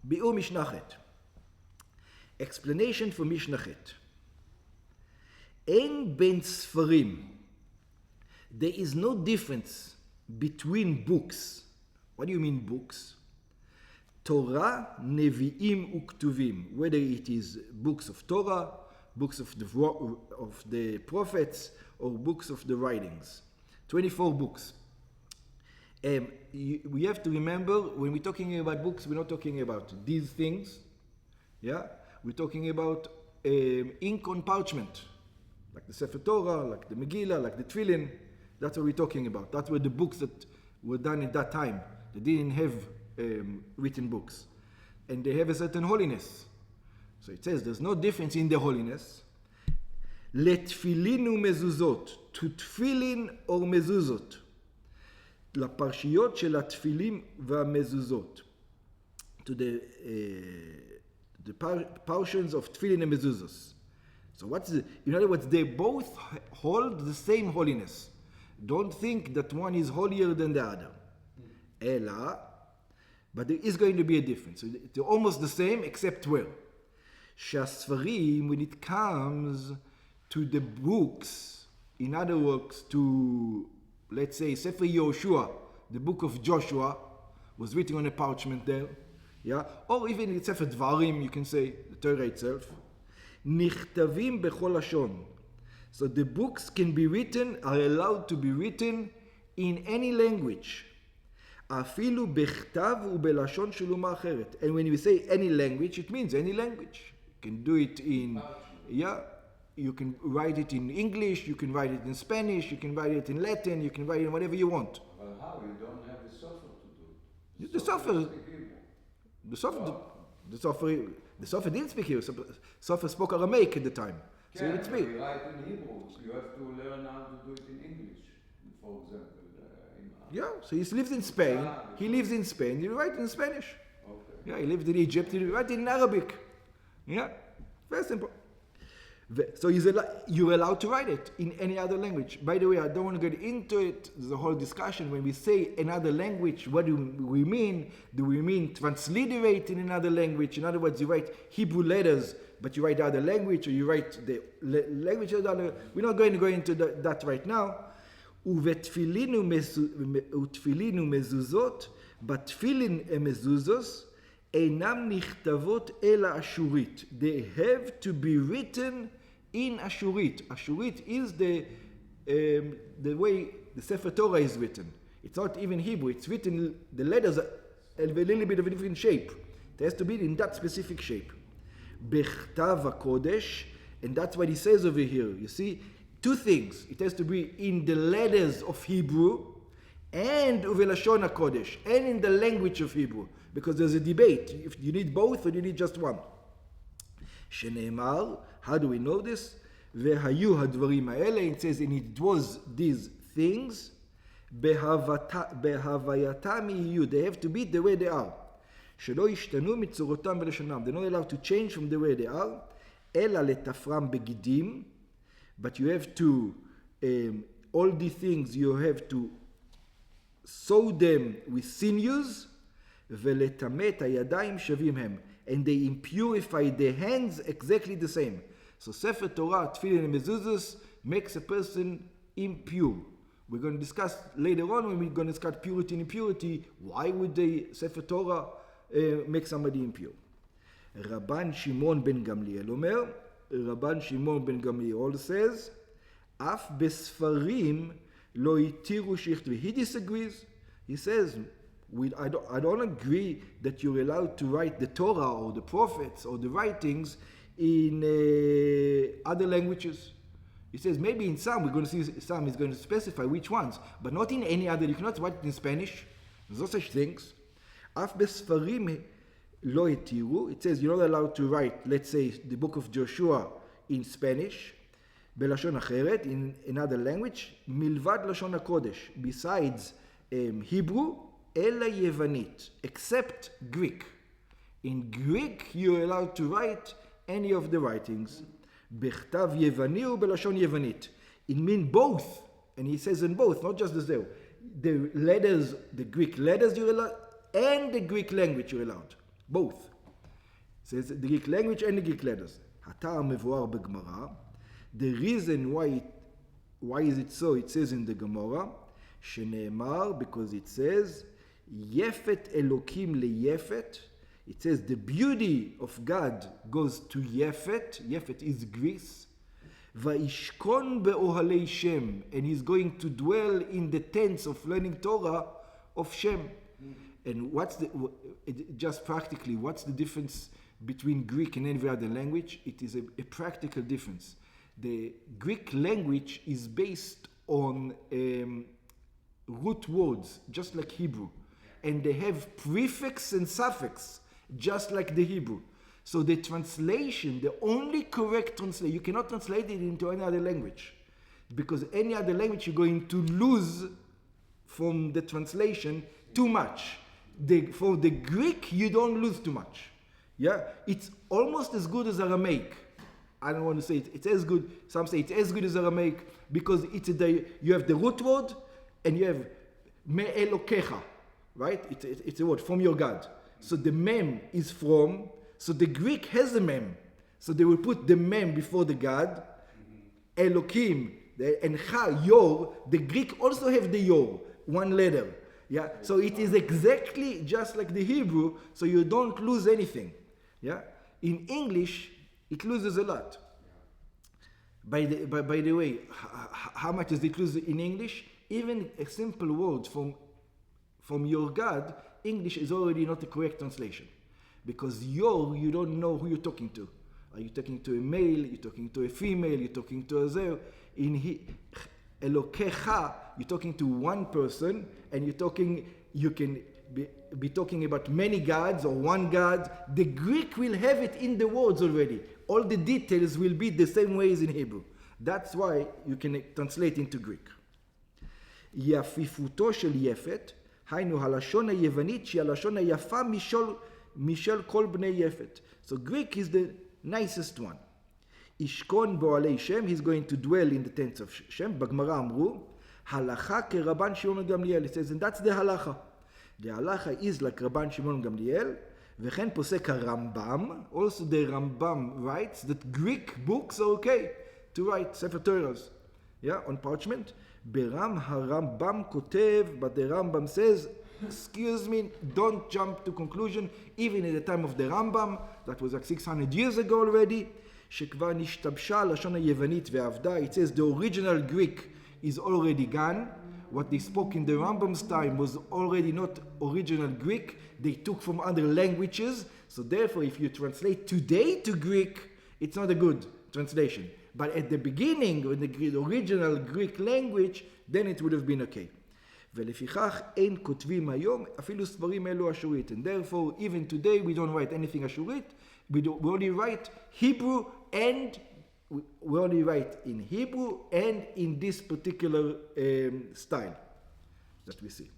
ביאור משנה ח'. Explanation for משנה ח'. אין בין ספרים. There is no difference between books. What do you mean books? Torah, Nevi'im, Uktuvim. Whether it is books of Torah, books of the prophets, or books of the writings. 24 books. We have to remember, when we're talking about books, we're not talking about these things. Yeah? We're talking about ink on parchment. Like the Sefer Torah, like the Megillah, like the Tefillin. That's what we're talking about. That's were the books that were done at that time. They didn't have written books. And they have a certain holiness. So it says there's no difference in the holiness. לתפילין ומזוזות, to tefillin or mezuzot. לפרשיות של התפילים והמזוזות. To the portions of tefillin and mezuzos. So in other words, they both hold the same holiness. Don't think that one is holier than the other. Ela, but there is going to be a difference. So they're almost the same, except where? Shasfarim, when it comes to the books, in other words, to, let's say, Sefer Yoshua, the book of Joshua, was written on a parchment there, yeah, or even in Sefer Dvarim, you can say, the Torah itself. Nichtavim bechol lashon. So the books can be written, are allowed to be written in any language. Afilu bechtav ubelashon של אומה אחרת. And when we say any language, it means any language. You can do it in, you can write it in English, you can write it in Spanish, you can write it in Latin, you can write it in whatever you want. Well, how? You don't have the software to do it. The software didn't speak Hebrew. Software spoke Aramaic at the time. So Yeah, it speak. we write in Hebrew. You have to learn how to do it in English, for example. So he lives in Spain. He lives in Spain. You write in Spanish. Okay. Yeah, he lived in Egypt. You write in Arabic. Yeah, very simple. So you're allowed to write it in any other language. By the way, I don't want to get into it. There's a whole discussion. When we say another language, what do we mean? Do we mean transliterate in another language? In other words, you write Hebrew letters, but you write the other language, or you write the language of the other. We're not going to go into that right now. ותפילין ומזוזות, בתפילין המזוזos, אינם נכתבות אלא אשורית. They have to be written in אשורית. אשורית is the way the Sefer Torah is written. It's not even Hebrew. It's written, the letters have a little bit of a different shape. It has to be in that specific shape. בכתב הקודש, and that's what he says over here. You see, two things. It has to be in the letters of Hebrew and uvelashon HaKodesh, and in the language of Hebrew, because there's a debate if you need both or you need just one. Shene'emar, how do we know this? Vehayu hadvarim ha'ele, it says, and it was these things, behavayatam yiyu, they have to be the way they are. Shelo yishtanu mitzorotam velashonam, they're not allowed to change from the way they are, ela letafram begidim, but you have to, all these things, you have to sew them with sinews, ולטמא הידיים שווים הם, and they impurify the hands exactly the same. So Sefer Torah, Tefillin and Mezuzos makes a person impure. We're going to discuss later on when we're going to discuss purity and impurity, why would the Sefer Torah make somebody impure? Rabban Shimon ben Gamliel Omer, Rabban Shimon ben Gamliel says, Af besfarim lo itiru shichtvi. He disagrees. He says, I don't agree that you're allowed to write the Torah or the prophets or the writings in other languages. He says maybe in some, we're going to see some, he's going to specify which ones, but not in any other. You cannot write it in Spanish. There's no such things. Af besfarim lo itiru. It says you're not allowed to write, let's say, the book of Joshua in Spanish, בלשון אחרת, in another language, מלבד לשון הקודש, besides Hebrew, אלא יוונית, except Greek. In Greek, you're allowed to write any of the writings. בכתב יווני ובלשון יוונית. It means both, and he says in both, not just the zeu. The letters, the Greek letters you're allowed, and the Greek language you're allowed. both. It says the Greek language and the Greek letters. הטעם מבואר בגמרא. The reason why is it so? It says in the Gemara, שנאמר, because it says, יפת אלוקים ליפת. It says the beauty of God goes to Yefet. Yefet is Greece. Vayishkon be'ohalei Shem. And he's going to dwell in the tents of learning Torah of Shem. And just practically, what's the difference between Greek and every other language? It is a practical difference. The Greek language is based on root words, just like Hebrew. And they have prefix and suffix, just like the Hebrew. So the translation, the only correct translation, you cannot translate it into any other language. Because any other language you're going to lose from the translation too much. For the Greek, you don't lose too much. Yeah, it's almost as good as Aramaic. I don't want to say it's as good. Some say it's as good as Aramaic because you have the root word and you have me'elokecha, right? It's a word from your God. So the mem is from. So the Greek has a mem. So they will put the mem before the God. Elokim and cha, your. The Greek also have the your, one letter. Yeah. So it is exactly just like the Hebrew. So you don't lose anything. Yeah. In English, it loses a lot. By the way, how much does it lose in English? Even a simple word from your God, English is already not the correct translation. Because you don't know who you're talking to. Are you talking to a male? You're talking to a female? You're talking to a zer? In Elokecha, you're talking to one person, and you can be talking about many gods or one God. The Greek will have it in the words already. All the details will be the same way as in Hebrew. That's why you can translate into Greek. יפיפותו של יפת, היינו הלשון היוונית שהיא הלשון היפה משל כל בני יפת. So Greek is the nicest one. ישכון באוהלי שם, he's going to dwell in the tents of Shem. בגמרא אמרו, הלכה כרבן שמעון גמליאל. It says, and that's the halacha. The halacha is like רבן שמעון גמליאל, וכן פוסק הרמב"ם. Also the Rambam writes that Greek books are okay to write Sefer Torahs, yeah, on parchment. הרמב"ם כותב, but the Rambam says, excuse me, don't jump to conclusion. Even at the time of the Rambam, that was like 600 years ago already, שכבר נשתבשה לשון היוונית ועבדה. It says the original Greek is already gone. What they spoke in the Rambam's time was already not original Greek. They took from other languages. So therefore, if you translate today to Greek, it's not a good translation. But at the beginning, when the original Greek language, then it would have been okay. ולפיכך אין כותבים היום אפילו ספרים אלו אשורית. And therefore, even today, we don't write anything אשורית. We only write Hebrew, and we only write in Hebrew and in this particular style that we see.